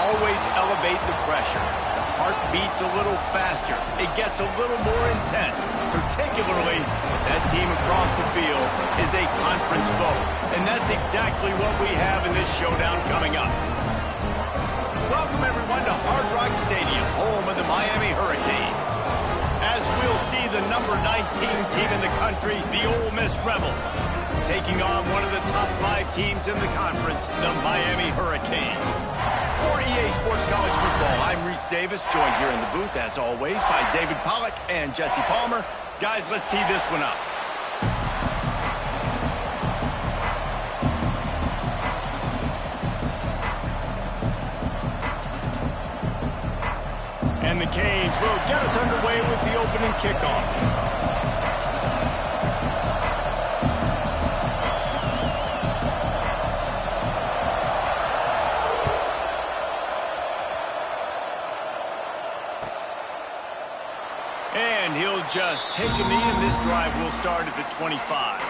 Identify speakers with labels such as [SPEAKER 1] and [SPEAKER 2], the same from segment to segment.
[SPEAKER 1] always elevate the pressure. The heart beats a little faster. It gets a little more intense, particularly if that team across the field is a conference foe. And that's exactly what we have in this showdown coming up. Welcome, everyone, to Hard Rock Stadium, home of the Miami Hurricanes. As we'll see the number 19 team in the country, the Ole Miss Rebels, taking on one of the top 5 teams in the conference, the Miami Hurricanes. For EA Sports College Football, I'm Reese Davis, joined here in the booth, as always, by David Pollack and Jesse Palmer. Guys, let's tee this one up. And the Canes will get us underway with the opening kickoff. And he'll just take a knee, and this drive will start at the 25.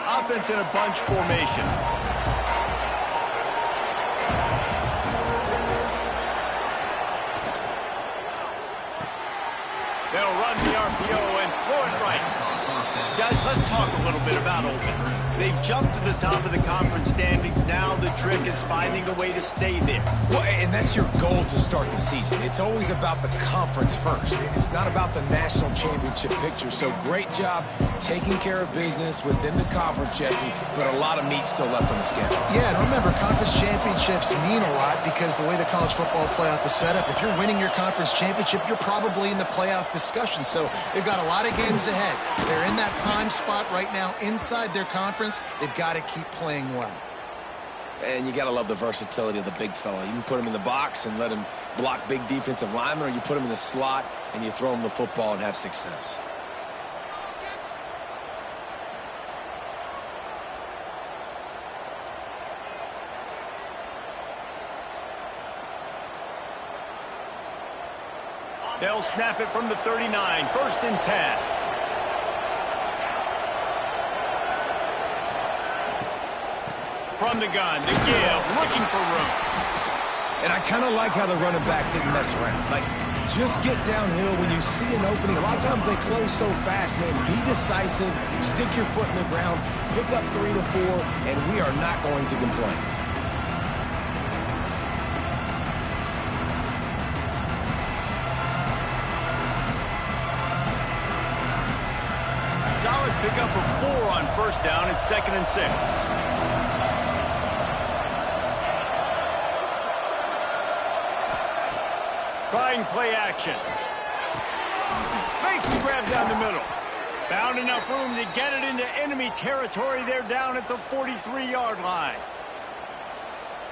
[SPEAKER 1] Offense in a bunch formation. They'll run the RPO and throw it right. Guys, let's talk a little bit about Ole Miss. They've jumped to the top of the conference standings. Now the trick is finding a way to stay there.
[SPEAKER 2] Well, and that's your goal to start the season. It's always about the conference first. It's not about the national championship picture. So great job taking care of business within the conference, Jesse, but a lot of meat still left on the schedule.
[SPEAKER 3] Yeah, and remember, conference championships mean a lot because the way the college football playoff is set up, if you're winning your conference championship, you're probably in the playoff discussion. So they've got a lot of games ahead. They're in that prime spot right now inside their conference. They've got to keep playing well.
[SPEAKER 2] And you got to love the versatility of the big fella. You can put him in the box and let him block big defensive linemen, or you put him in the slot and you throw him the football and have success.
[SPEAKER 1] They'll snap it from the 39, 1st and 10. From the gun, the give, looking for room.
[SPEAKER 2] And I kind of like how the running back didn't mess around. Like, just get downhill when you see an opening. A lot of times they close so fast, man. Be decisive, stick your foot in the ground, pick up 3 to 4, and we are not going to complain.
[SPEAKER 1] Solid pickup of 4 on 1st down. It's 2nd and 6. Trying play action. Makes the grab down the middle. Found enough room to get it into enemy territory. They're down at the 43-yard line.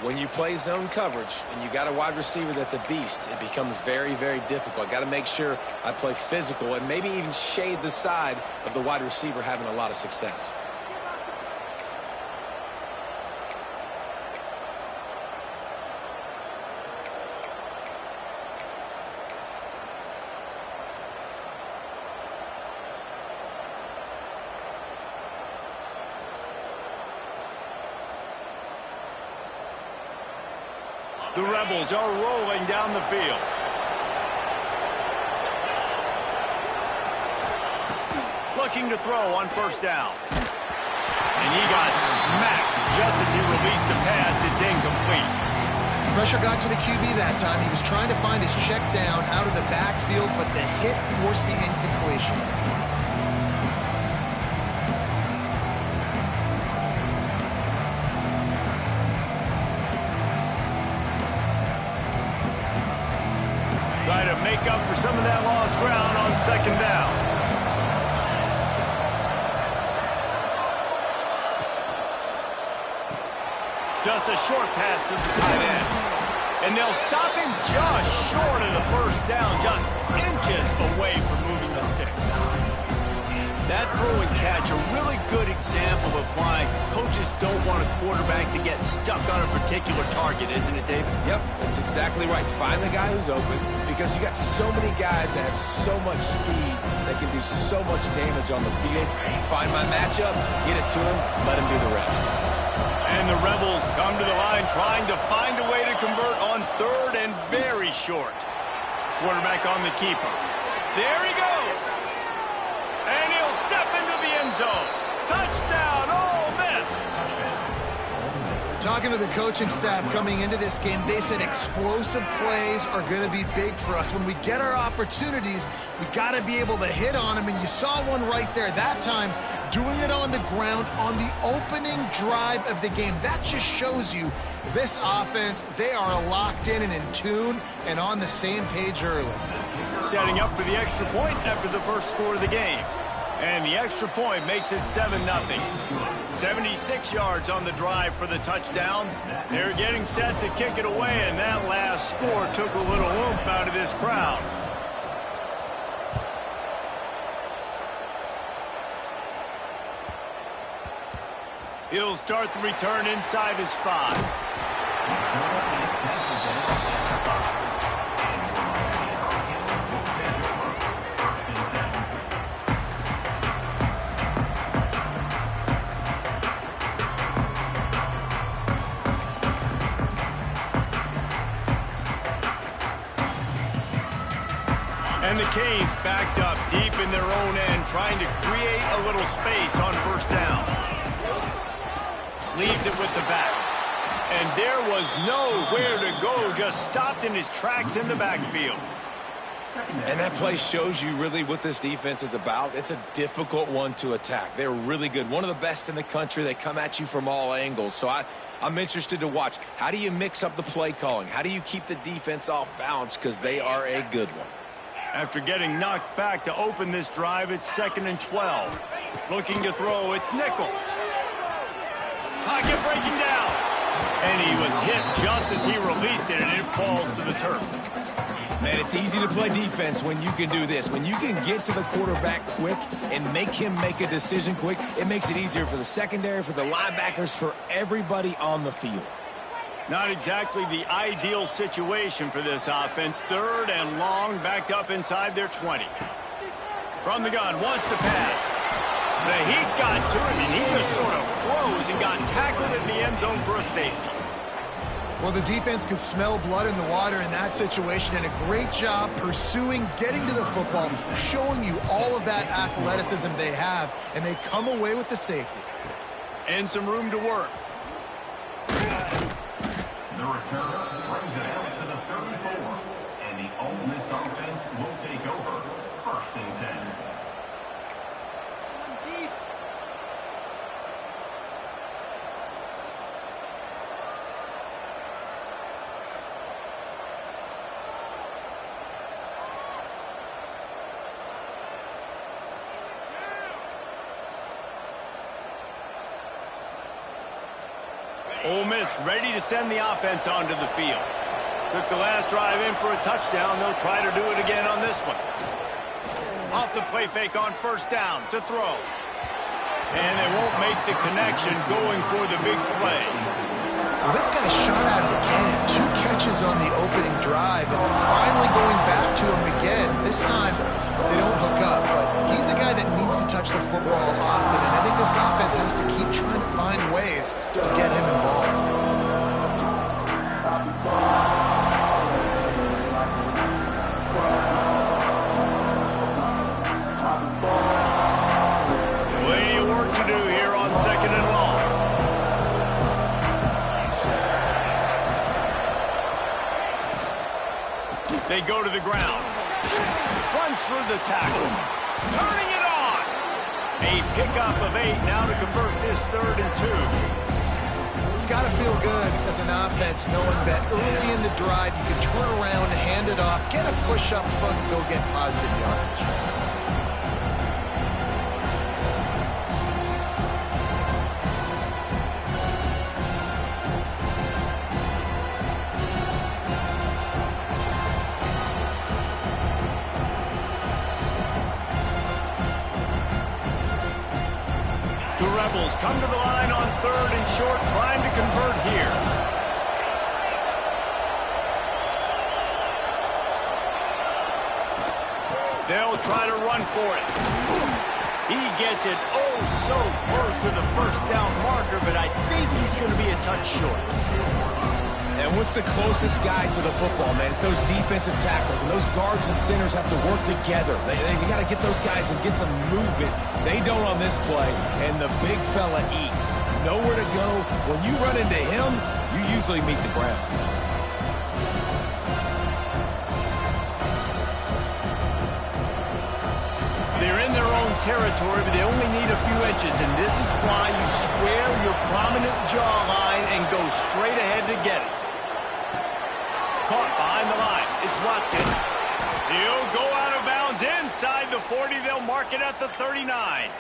[SPEAKER 2] When you play zone coverage and you got a wide receiver that's a beast, it becomes very, very difficult. Got to make sure I play physical and maybe even shade the side of the wide receiver having a lot of success.
[SPEAKER 1] The Rebels are rolling down the field. Looking to throw on 1st down. And he got smacked just as he released the pass. It's incomplete.
[SPEAKER 3] Pressure got to the QB that time. He was trying to find his check down out of the backfield, but the hit forced the incompletion.
[SPEAKER 1] Try to make up for some of that lost ground on 2nd down. Just a short pass to the tight end. And they'll stop him just short of the first down, just inches away from moving the sticks. That throw and catch, a really good example of why coaches don't want a quarterback to get stuck on a particular target, isn't it, David?
[SPEAKER 2] Yep, that's exactly right. Find the guy who's open, because you got so many guys that have so much speed that can do so much damage on the field. Find my matchup, get it to him, let him do the rest.
[SPEAKER 1] And the Rebels come to the line trying to find a way to convert on third and very short. Quarterback on the keeper. There he goes. And he'll step into the end zone. Touchdown, Ole Miss.
[SPEAKER 3] Talking to the coaching staff coming into this game, they said explosive plays are going to be big for us. When we get our opportunities, we got to be able to hit on them, and you saw one right there. That time, doing it on the ground on the opening drive of the game. That just shows you this offense, they are locked in and in tune and on the same page early.
[SPEAKER 1] Setting up for the extra point after the first score of the game. And the extra point makes it 7-0. 76 yards on the drive for the touchdown. They're getting set to kick it away, and that last score took a little oomph out of this crowd. He'll start the return inside his 5. And the Canes backed up deep in their own end, trying to create a little space on first down. Leaves it with the back. And there was nowhere to go, just stopped in his tracks in the backfield.
[SPEAKER 2] And that play shows you really what this defense is about. It's a difficult one to attack. They're really good. One of the best in the country. They come at you from all angles. So I'm interested to watch. How do you mix up the play calling? How do you keep the defense off balance? Because they are a good one.
[SPEAKER 1] After getting knocked back to open this drive, it's 2nd and 12. Looking to throw, it's Nickel. Pocket breaking down. And he was hit just as he released it, and it falls to the turf.
[SPEAKER 2] Man, it's easy to play defense when you can do this. When you can get to the quarterback quick and make him make a decision quick, it makes it easier for the secondary, for the linebackers, for everybody on the field.
[SPEAKER 1] Not exactly the ideal situation for this offense. 3rd and long, backed up inside their 20. From the gun, wants to pass. The heat got to him, and he just sort of froze and got tackled in the end zone for a safety.
[SPEAKER 3] Well, the defense could smell blood in the water in that situation, and a great job pursuing, getting to the football, showing you all of that athleticism they have, and they come away with the safety.
[SPEAKER 1] And some room to work.
[SPEAKER 4] The return brings it out to the 34, and the Ole Miss offense will take over 1st and 10.
[SPEAKER 1] Ole Miss ready to send the offense onto the field. Took the last drive in for a touchdown. They'll try to do it again on this one. Off the play fake on first down to throw. And they won't make the connection going for the big play.
[SPEAKER 3] Well, this guy shot out of the cannon. 2 catches on the opening drive, and finally going back to him again. This time, they don't hook up, but he's a guy that needs to touch the football often, and I think this offense has to keep trying to find ways to get him involved.
[SPEAKER 1] Plenty of work to do here on 2nd and long. They go to the ground. Runs through the tackle. Turning it on. A pickup of 8 now to convert this 3rd and 2.
[SPEAKER 3] It's got to feel good as an offense knowing that early in the drive you can turn around, hand it off, get a push up front, and go get positive yardage.
[SPEAKER 1] Rebels come to the line on 3rd and short, trying to convert here. They'll try to run for it. He gets it oh so close to the first down marker, but I think he's going to be a touch short.
[SPEAKER 2] And what's the closest guy to the football, man? It's those defensive tackles, and those guards and centers have to work together. They got to get those guys and get some movement. They don't on this play, and the big fella eats. Nowhere to go. When you run into him, you usually meet the ground.
[SPEAKER 1] They're in their own territory, but they only need a few inches, and this is why you square your prominent jawline and go straight ahead to get it. Caught behind the line. It's Watkins. He'll go out of bounds inside the 40. They'll mark it at the 39.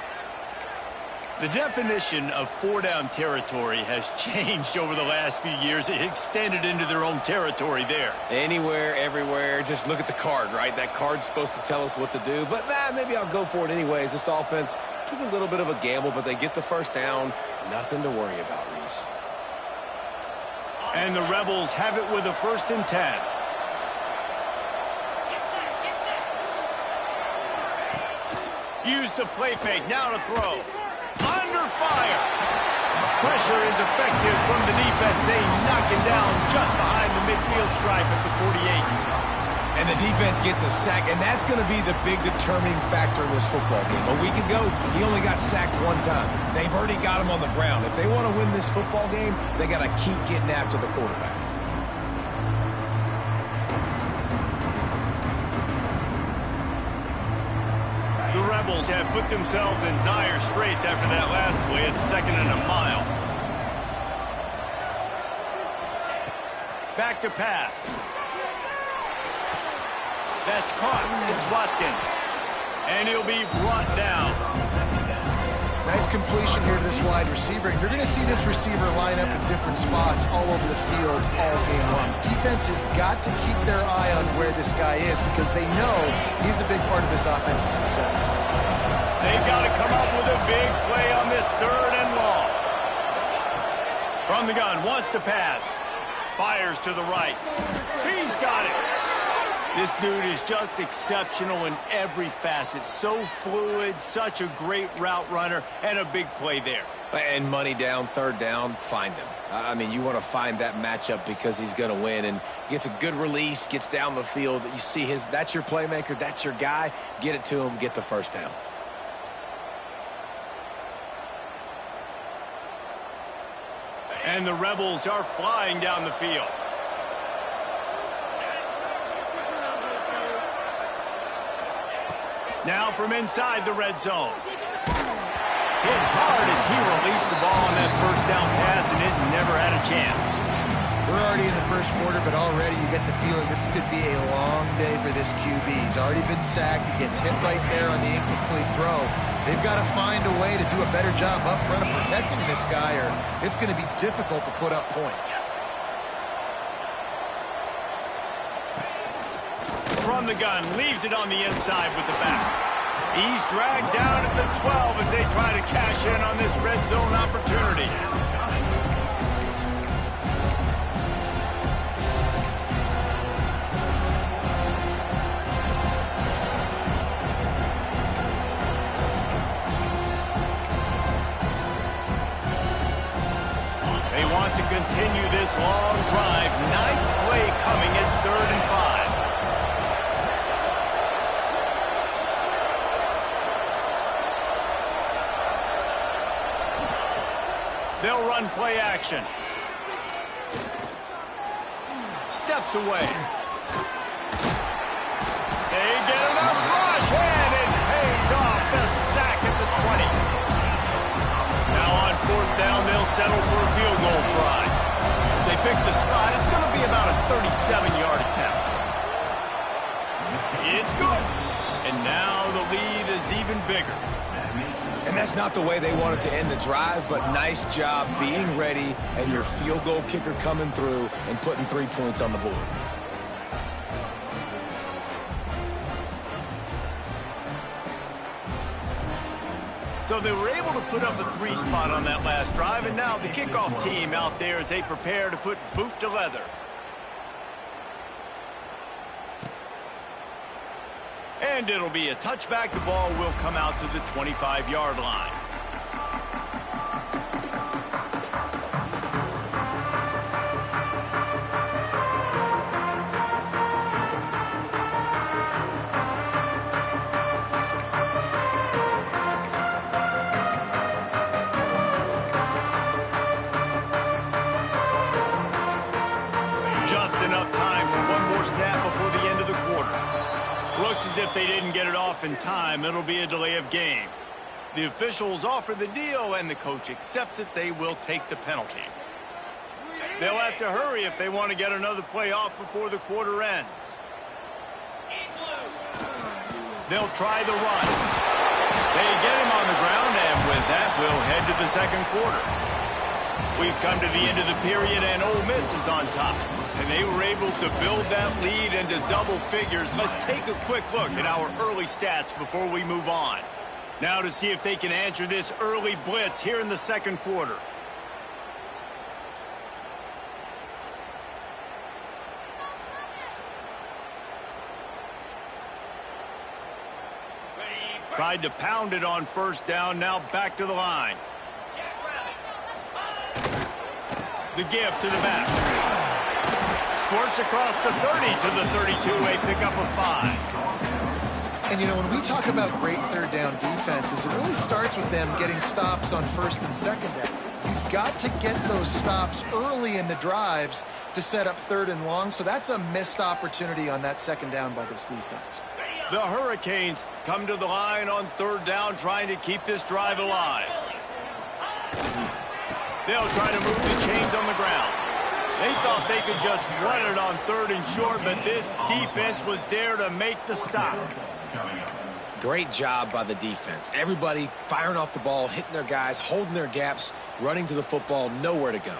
[SPEAKER 1] The definition of 4-down territory has changed over the last few years. It extended into their own territory there.
[SPEAKER 2] Anywhere, everywhere, just look at the card, right? That card's supposed to tell us what to do, but maybe I'll go for it anyways. This offense took a little bit of a gamble, but they get the first down. Nothing to worry about, Reese.
[SPEAKER 1] And the Rebels have it with a 1st and 10. Use the play fake, now to throw. Under fire. Pressure is effective from the defense. They knock him down just behind the midfield stripe at the 48.
[SPEAKER 2] And the defense gets a sack, and that's going to be the big determining factor in this football game. A week ago, he only got sacked 1 time. They've already got him on the ground. If they want to win this football game, they got to keep getting after the quarterback.
[SPEAKER 1] The Rebels have put themselves in dire straits after that last play at 2nd and a mile. Back to pass. That's caught. It's Watkins. And he'll be brought down.
[SPEAKER 3] Nice completion here to this wide receiver. You're going to see this receiver line up in different spots all over the field all game long. Defense has got to keep their eye on where this guy is because they know he's a big part of this offense's success.
[SPEAKER 1] They've got to come up with a big play on this 3rd and long. From the gun, wants to pass. Fires to the right. He's got it. This dude is just exceptional in every facet. So fluid, such a great route runner, and a big play there.
[SPEAKER 2] And money down, 3rd down, find him. I mean, you want to find that matchup because he's going to win. And gets a good release, gets down the field. You see that's your playmaker, that's your guy. Get it to him, get the 1st down.
[SPEAKER 1] And the Rebels are flying down the field. Now from inside the red zone. Hit hard as he released the ball on that 1st down pass, and it never had a chance.
[SPEAKER 3] We're already in the 1st quarter, but already you get the feeling this could be a long day for this QB. He's already been sacked. He gets hit right there on the incomplete throw. They've got to find a way to do a better job up front of protecting this guy, or it's going to be difficult to put up points.
[SPEAKER 1] From the gun, leaves it on the inside with the back. He's dragged down at the 12 as they try to cash in on this red zone opportunity. They want to continue this long drive. 9th play coming. It's 3rd and 5. They'll run play action. Steps away. They get enough rush, and it pays off. The sack at the 20. Now on 4th down, they'll settle for a field goal try. They pick the spot. It's going to be about a 37-yard attempt. It's good. And now the lead is even bigger.
[SPEAKER 2] And that's not the way they wanted to end the drive, but nice job being ready and your field goal kicker coming through and putting 3 points on the board.
[SPEAKER 1] So they were able to put up a 3 spot on that last drive, and now the kickoff team out there as they prepare to put boot to leather. And it'll be a touchback. The ball will come out to the 25-yard line. Just enough time for one more snap before the end of the quarter. Looks as if they didn't get it off in time. It'll be a delay of game. The officials offer the deal, and the coach accepts it. They will take the penalty. They'll have to hurry if they want to get another play off before the quarter ends. They'll try the run. They get him on the ground, and with that, we'll head to the second quarter. We've come to the end of the period, and Ole Miss is on top. And they were able to build that lead into double figures. Let's take a quick look at our early stats before we move on. Now to see if they can answer this early blitz here in the second quarter. Tried to pound it on first down, now back to the line. The give to the back. Squirts across the 30 to the 32, a pickup of 5.
[SPEAKER 3] And, you know, when we talk about great third down defenses, it really starts with them getting stops on first and second down. You've got to get those stops early in the drives to set up third and long, so that's a missed opportunity on that second down by this defense.
[SPEAKER 1] The Hurricanes come to the line on third down, trying to keep this drive alive. They'll try to move the chains on the ground. They thought they could just run it on third and short, but this defense was there to make the stop.
[SPEAKER 2] Great job by the defense. Everybody firing off the ball, hitting their guys, holding their gaps, running to the football, nowhere to go.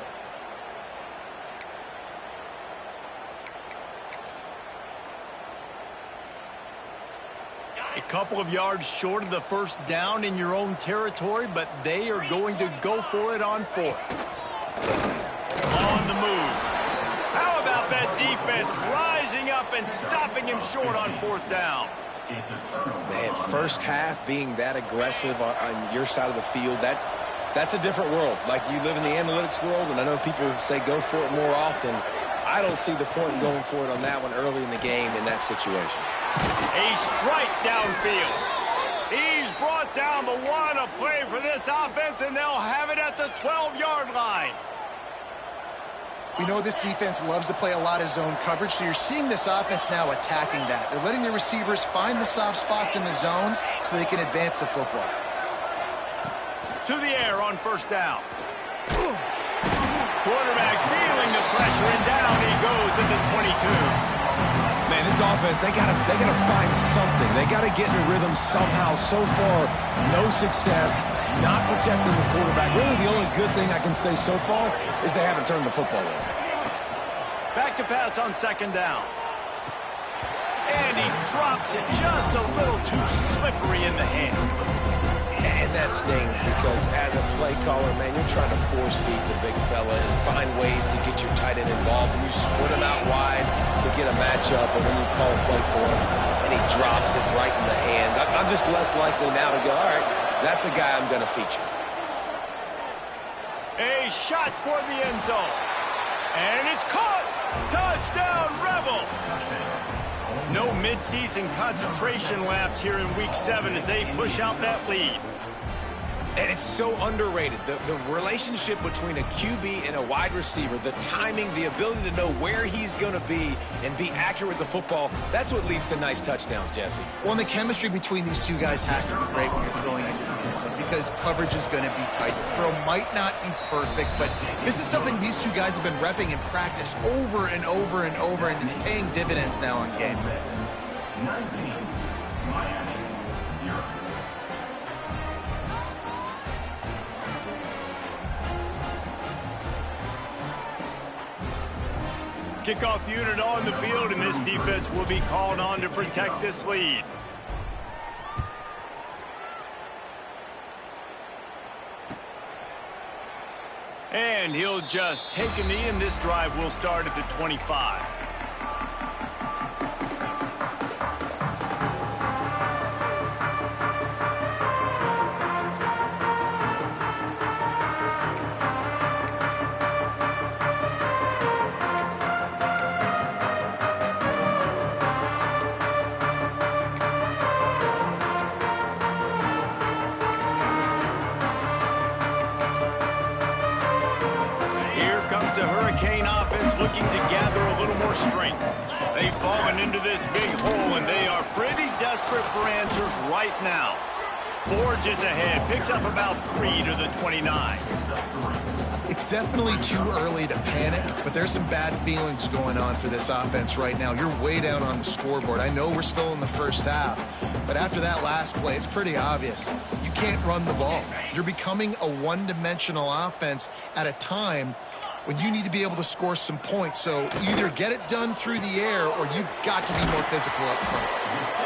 [SPEAKER 1] A couple of yards short of the first down in your own territory, but they are going to go for it on fourth. On the move. How about that defense rising up and stopping him short on fourth down?
[SPEAKER 2] Man, first half being that aggressive on your side of the field, that's a different world. Like, you live in the analytics world, and I know people say go for it more often. I don't see the point in going for it on that one early in the game in that situation.
[SPEAKER 1] A strike downfield. He's brought down the one, a play for this offense, and they'll have it at the 12-yard line.
[SPEAKER 3] We know this defense loves to play a lot of zone coverage, so you're seeing this offense now attacking that. They're letting the receivers find the soft spots in the zones so they can advance the football.
[SPEAKER 1] To the air on first down. Quarterback feeling the pressure, and down he goes at the 22.
[SPEAKER 2] Man, this offense, they gotta find something. They gotta get in a rhythm somehow. So far, no success, not protecting the quarterback. Really, the only good thing I can say so far is they haven't turned the football over.
[SPEAKER 1] Back to pass on second down. And he drops it just a little too slippery in the hands.
[SPEAKER 2] And that stings because as a play caller, man, you're trying to force feed the big fella and find ways to get your tight end involved. And you split him out wide to get a matchup, and then you call a play for him, and he drops it right in the hands. I'm just less likely now to go, all right, that's a guy I'm going to feature.
[SPEAKER 1] A shot toward the end zone. And it's caught. Touchdown, Rebels. No midseason concentration laps here in Week 7 as they push out that lead.
[SPEAKER 2] And it's so underrated. The relationship between a QB and a wide receiver, the timing, the ability to know where he's going to be and be accurate with the football, that's what leads to nice touchdowns, Jesse.
[SPEAKER 3] Well, and the chemistry between these two guys has to be great when you're throwing into the end zone because coverage is going to be tight. The throw might not be perfect, but this is something these two guys have been repping in practice over and over and over, and it's paying dividends now on game day.
[SPEAKER 4] 19, Miami, 0.
[SPEAKER 1] Kickoff unit on the field, and this defense will be called on to protect this lead. And he'll just take a knee, and this drive will start at the 25. The Hurricane offense looking to gather a little more strength. They've fallen into this big hole, and they are pretty desperate for answers right now. Forges ahead, picks up about 3 to the 29.
[SPEAKER 3] It's definitely too early to panic, but there's some bad feelings going on for this offense right now. You're way down on the scoreboard. I know we're still in the first half, but after that last play, it's pretty obvious. You can't run the ball. You're becoming a one-dimensional offense at a time when you need to be able to score some points. So either get it done through the air or you've got to be more physical up front.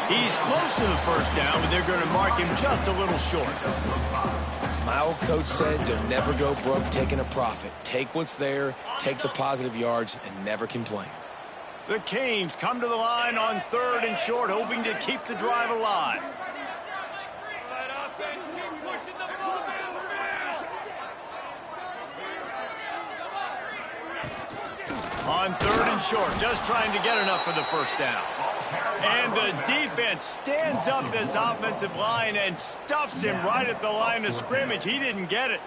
[SPEAKER 1] He's close to the first down, but they're going to mark him just a little short.
[SPEAKER 2] My old coach said, don't never go broke taking a profit. Take what's there, take the positive yards, and never complain.
[SPEAKER 1] The Canes come to the line on 3rd and short, hoping to keep the drive alive. On 3rd and short, just trying to get enough for the first down. And the defense stands up this offensive line and stuffs him right at the line of scrimmage. He didn't get it.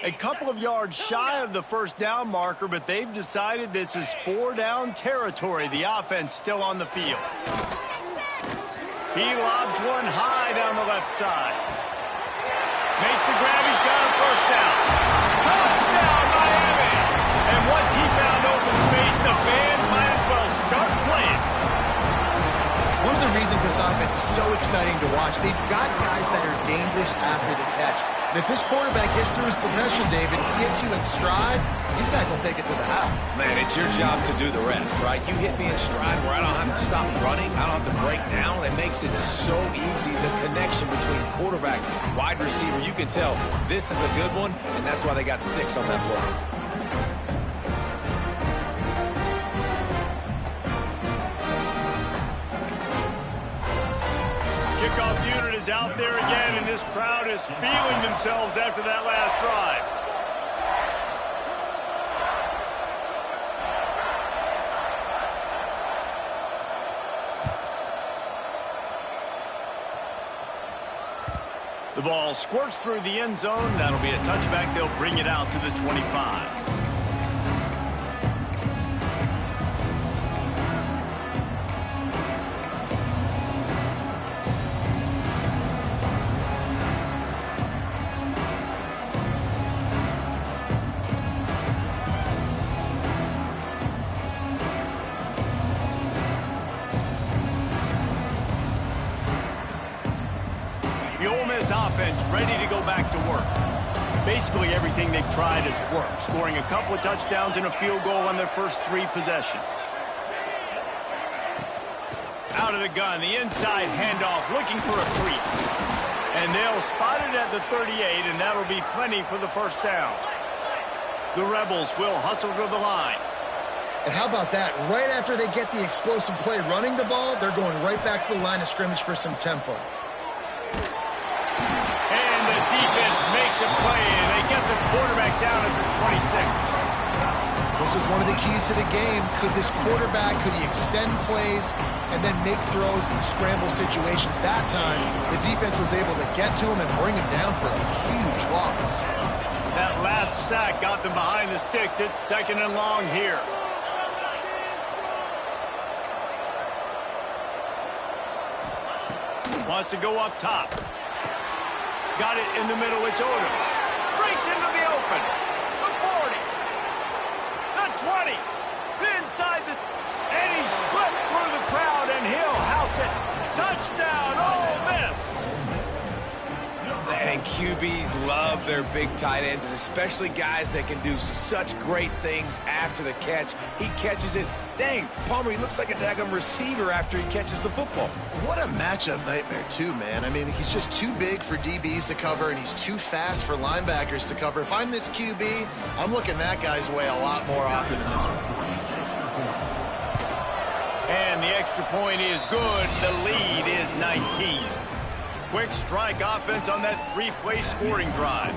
[SPEAKER 1] A couple of yards shy of the first down marker, but they've decided this is 4-down territory. The offense still on the field. He lobs one high down the left side. Makes the grab. He's got a first down. Touchdown, Miami! And once he found open space, the band might as well start playing.
[SPEAKER 3] One of the reasons this offense is so exciting to watch, they've got guys that are dangerous after the catch. And if this quarterback gets through his progression, David, gets you in stride, these guys will take it to the house.
[SPEAKER 2] Man, it's your job to do the rest, right? You hit me in stride where I don't have to stop running. I don't have to break down. It makes it so easy, the connection between quarterback, wide receiver. You can tell this is a good one, and that's why they got 6 on that play.
[SPEAKER 1] Kickoff unit is out there again, and this crowd is feeling themselves after that last drive. The ball squirts through the end zone. That'll be a touchback. They'll bring it out to the 25. Offense ready to go back to work. Basically everything they've tried has worked, scoring a couple of touchdowns and a field goal on their first 3 possessions. Out of the gun, the inside handoff, looking for a crease. And they'll spot it at the 38, and that'll be plenty for the first down. The Rebels will hustle to the line.
[SPEAKER 3] And how about that? Right after they get the explosive play running the ball, they're going right back to the line of scrimmage for some tempo.
[SPEAKER 1] Defense makes a play, and they get the quarterback down at the 26.
[SPEAKER 3] This was one of the keys to the game. Could this quarterback, could he extend plays and then make throws in scramble situations? That time, the defense was able to get to him and bring him down for a huge loss.
[SPEAKER 1] That last sack got them behind the sticks. It's 2nd and long here. Wants to go up top. Got it in the middle. It's Odom. Breaks into the open. The 40. The 20. The inside the... And he slipped through the crowd, and he'll house it. Touchdown, Ole Miss.
[SPEAKER 2] QBs love their big tight ends, and especially guys that can do such great things after the catch. He catches it. Dang, Palmer, he looks like a daggum receiver after he catches the football.
[SPEAKER 3] What a matchup nightmare, too, man. I mean, he's just too big for DBs to cover, and he's too fast for linebackers to cover. If I'm this QB, I'm looking that guy's way a lot more often than this one.
[SPEAKER 1] And the extra point is good. The lead is 19. Quick strike offense on that three-play scoring drive.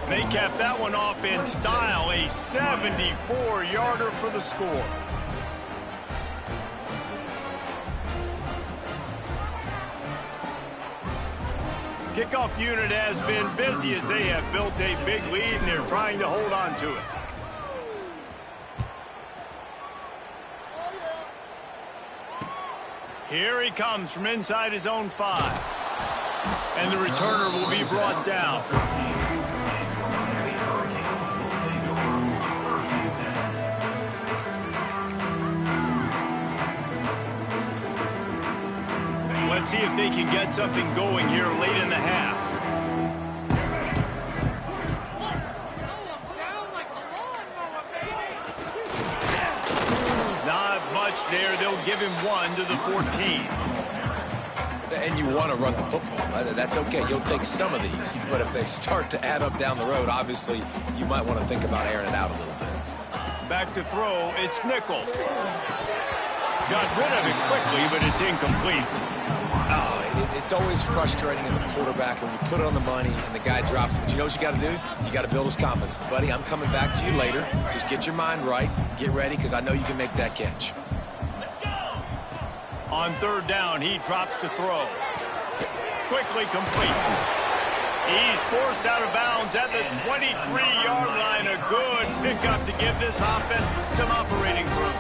[SPEAKER 1] They capped that one off in style, a 74-yarder for the score. Kickoff unit has been busy as they have built a big lead and they're trying to hold on to it. Here he comes from inside his own 5. And the returner will be brought down. Let's see if they can get something going here late in the half. Not much there. They'll give him 1 to the 14.
[SPEAKER 2] And you want to run the football. That's okay. You'll take some of these. But if they start to add up down the road, obviously, you might want to think about airing it out a little bit.
[SPEAKER 1] Back to throw. It's Nickel. Got rid of it quickly, but it's incomplete.
[SPEAKER 2] Oh, it's always frustrating as a quarterback when you put it on the money and the guy drops it. But you know what you got to do? You got to build his confidence. Buddy, I'm coming back to you later. Just get your mind right. Get ready, because I know you can make that catch.
[SPEAKER 1] On third down, he drops to throw. Quickly complete. He's forced out of bounds at the 23-yard line. A good pickup to give this offense some operating room.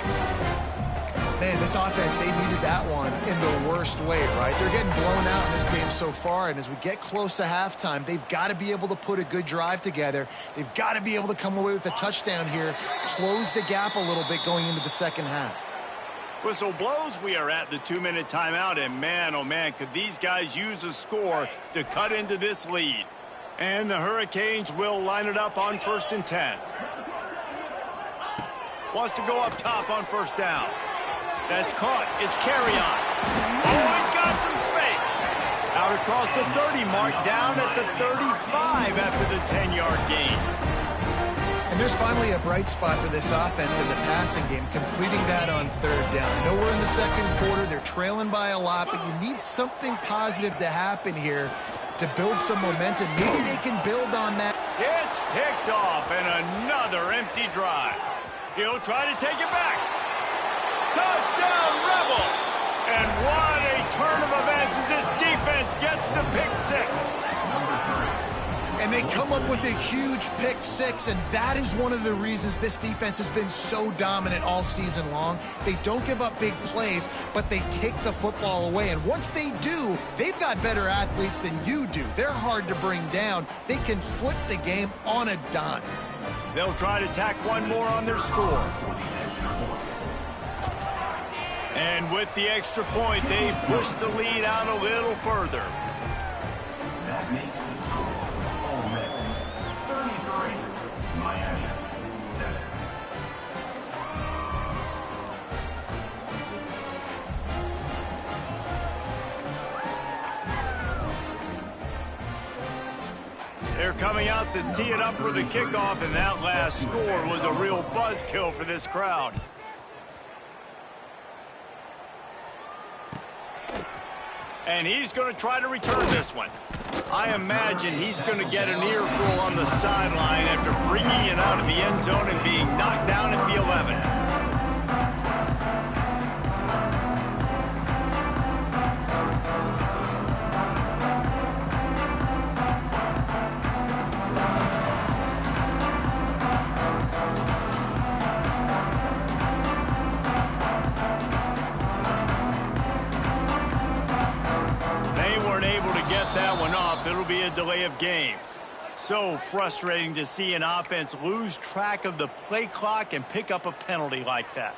[SPEAKER 3] Man, this offense, they needed that one in the worst way, right? They're getting blown out in this game so far, and as we get close to halftime, they've got to be able to put a good drive together. They've got to be able to come away with a touchdown here, close the gap a little bit going into the second half.
[SPEAKER 1] Whistle blows. We are at the 2-minute timeout, and man, oh man, could these guys use a score to cut into this lead. And the Hurricanes will line it up on 1st and 10. Wants to go up top on first down. That's caught. It's carry on. Oh, he's got some space. Out across the 30 mark, down at the 35 after the 10-yard gain.
[SPEAKER 3] And there's finally a bright spot for this offense in the passing game, completing that on third down. I know we're in the second quarter. They're trailing by a lot, but you need something positive to happen here to build some momentum. Maybe they can build on that.
[SPEAKER 1] It's picked off, and another empty drive. He'll try to take it back. Touchdown, Rebels! And what a turn of events as this defense gets the pick 6.
[SPEAKER 3] And they come up with a huge pick 6, and that is one of the reasons this defense has been so dominant all season long. They don't give up big plays, but they take the football away. And once they do, they've got better athletes than you do. They're hard to bring down. They can flip the game on a dime.
[SPEAKER 1] They'll try to tack one more on their score. And with the extra point, they push the lead out a little further.
[SPEAKER 4] That makes the score Ole Miss 33, Miami 7.
[SPEAKER 1] They're coming out to tee it up for the kickoff, and that last score was a real buzzkill for this crowd. And he's going to try to return this one. I imagine he's going to get an earful on the sideline after bringing it out of the end zone and being knocked down at the 11. That one off. It'll be a delay of game. So frustrating to see an offense lose track of the play clock and pick up a penalty like that.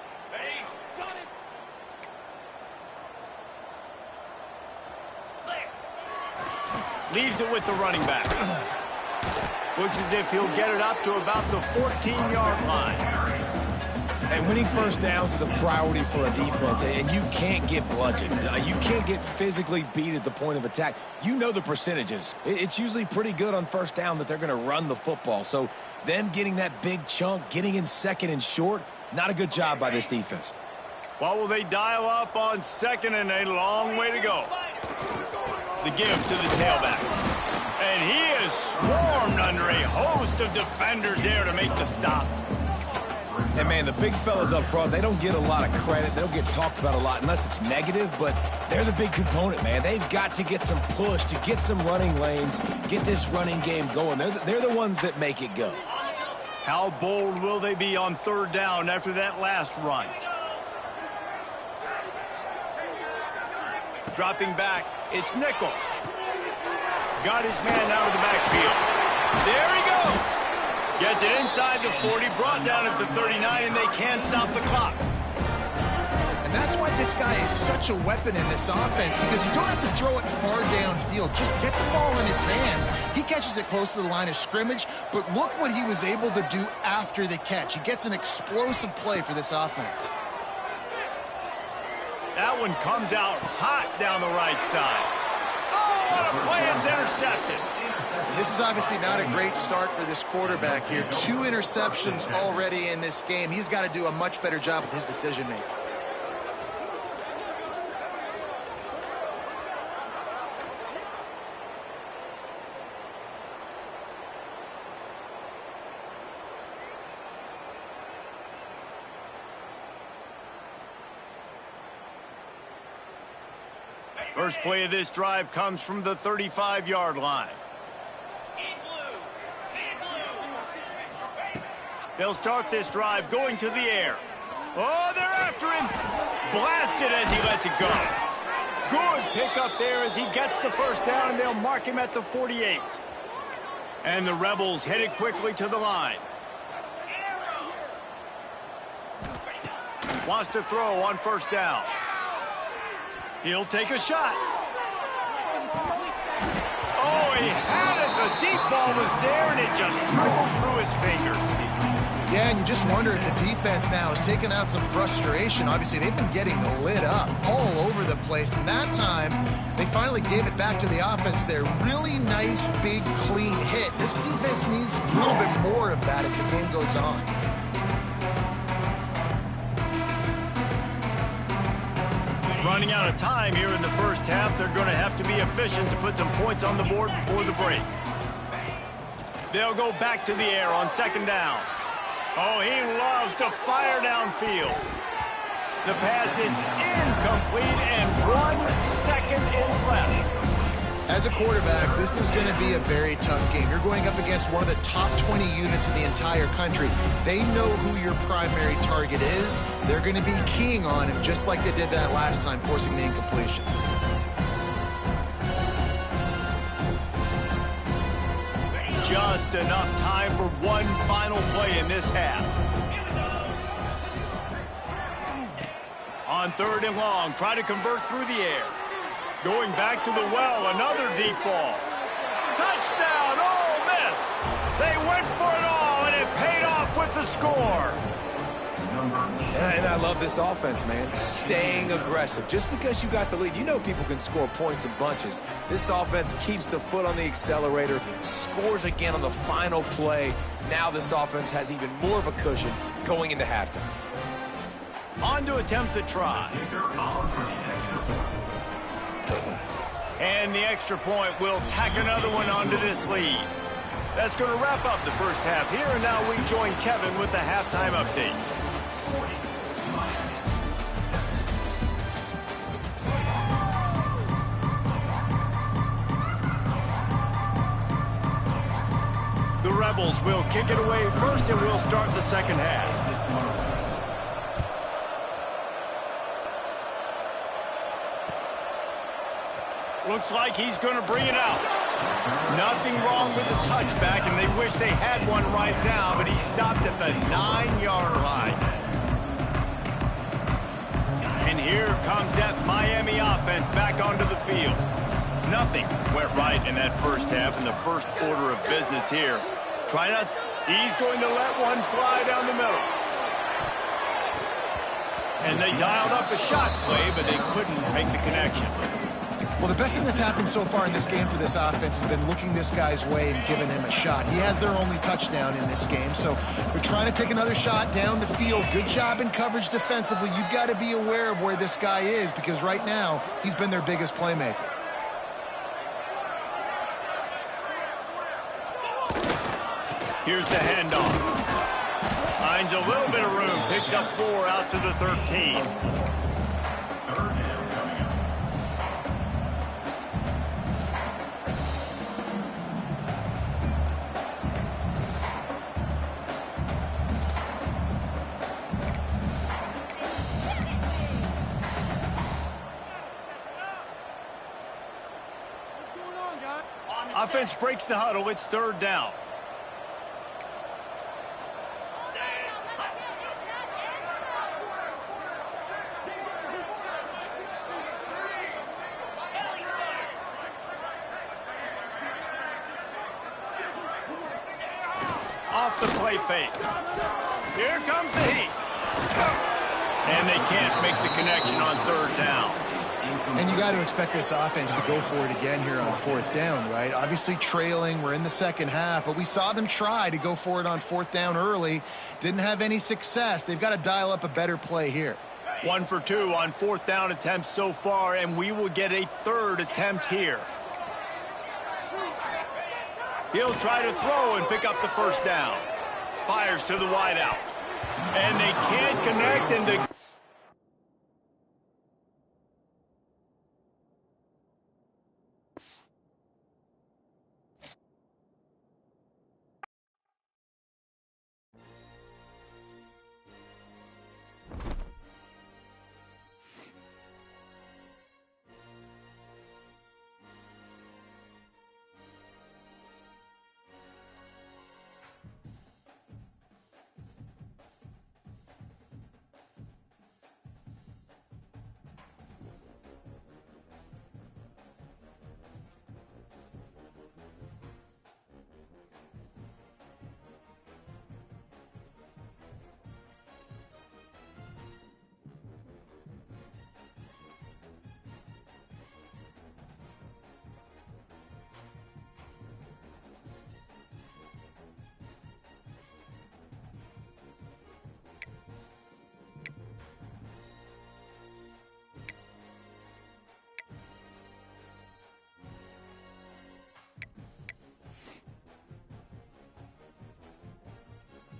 [SPEAKER 1] Leaves it with the running back. Looks as if he'll get it up to about the 14-yard line.
[SPEAKER 2] And winning first downs is a priority for a defense, and you can't get bludgeoned. You can't get physically beat at the point of attack. You know the percentages. It's usually pretty good on first down that they're going to run the football. So them getting that big chunk, getting in second and short, not a good job by this defense.
[SPEAKER 1] What will they dial up on second and a long way to go? The give to the tailback. And he is swarmed under a host of defenders there to make the stop.
[SPEAKER 2] And, man, the big fellas up front, they don't get a lot of credit. They don't get talked about a lot unless it's negative, but they're the big component, man. They've got to get some push, to get some running lanes, get this running game going. They're the ones that make it go.
[SPEAKER 1] How bold will they be on third down after that last run? Dropping back, it's Nickel. Got his man out of the backfield. There he goes. Gets it inside the 40, brought down at the 39, and they can't stop the clock.
[SPEAKER 3] And that's why this guy is such a weapon in this offense, because you don't have to throw it far downfield. Just get the ball in his hands. He catches it close to the line of scrimmage, but look what he was able to do after the catch. He gets an explosive play for this offense.
[SPEAKER 1] That one comes out hot down the right side. Oh, what a play! It's intercepted.
[SPEAKER 3] This is obviously not a great start for this quarterback here. 2 interceptions already in this game. He's got to do a much better job with his decision-making.
[SPEAKER 1] First play of this drive comes from the 35-yard line. They'll start this drive going to the air. Oh, they're after him. Blasted as he lets it go. Good pickup there as he gets the first down, and they'll mark him at the 48. And the Rebels headed quickly to the line. Wants to throw on first down. He'll take a shot. Oh, he had it. The deep ball was there, and it just trickled through his fingers.
[SPEAKER 3] Yeah, and you just wonder if the defense now has taken out some frustration. Obviously, they've been getting lit up all over the place. And that time, they finally gave it back to the offense there. Really nice, big, clean hit. This defense needs a little bit more of that as the game goes on.
[SPEAKER 1] Running out of time here in the first half. They're going to have to be efficient to put some points on the board before the break. They'll go back to the air on second down. Oh, he loves to fire downfield. The pass is incomplete, and 1 second is left.
[SPEAKER 3] As a quarterback, this is going to be a very tough game. You're going up against one of the top 20 units in the entire country. They know who your primary target is. They're going to be keying on him just like they did that last time, forcing the incompletion.
[SPEAKER 1] Just enough time for one final play in this half. On third and long, try to convert through the air. Going back to the well, another deep ball. Touchdown, Ole Miss! They went for it all, and it paid off with the score.
[SPEAKER 2] And I love this offense, man. Staying aggressive. Just because you got the lead, you know people can score points in bunches. This offense keeps the foot on the accelerator, scores again on the final play. Now this offense has even more of a cushion going into halftime.
[SPEAKER 1] On to attempt the try. And the extra point will tack another one onto this lead. That's going to wrap up the first half here, and now we join Kevin with the halftime update. The Rebels will kick it away first, and we'll start the second half. Looks like he's going to bring it out. Nothing wrong with the touchback, and they wish they had one right now, but he stopped at the 9-yard line. And here comes that Miami offense back onto the field. Nothing went right in that first half, in the first order of business here. He's going to let one fly down the middle. And they dialed up a shot play, but they couldn't make the connection.
[SPEAKER 3] Well, the best thing that's happened so far in this game for this offense has been looking this guy's way and giving him a shot. He has their only touchdown in this game, so they're trying to take another shot down the field. Good job in coverage defensively. You've got to be aware of where this guy is because right now he's been their biggest playmaker.
[SPEAKER 1] Here's the handoff. Finds a little bit of room. Picks up 4 out to the 13. Offense breaks the huddle. It's 3rd down. Off the play fake. Here comes the heat. And they can't make the connection on 3rd down.
[SPEAKER 3] And you got to expect this offense to go for it again here on 4th down, right? Obviously trailing, we're in the second half, but we saw them try to go for it on 4th down early. Didn't have any success. They've got to dial up a better play here.
[SPEAKER 1] 1 for 2 on 4th down attempts so far, and we will get a 3rd attempt here. He'll try to throw and pick up the 1st down. Fires to the wideout. And they can't connect, and the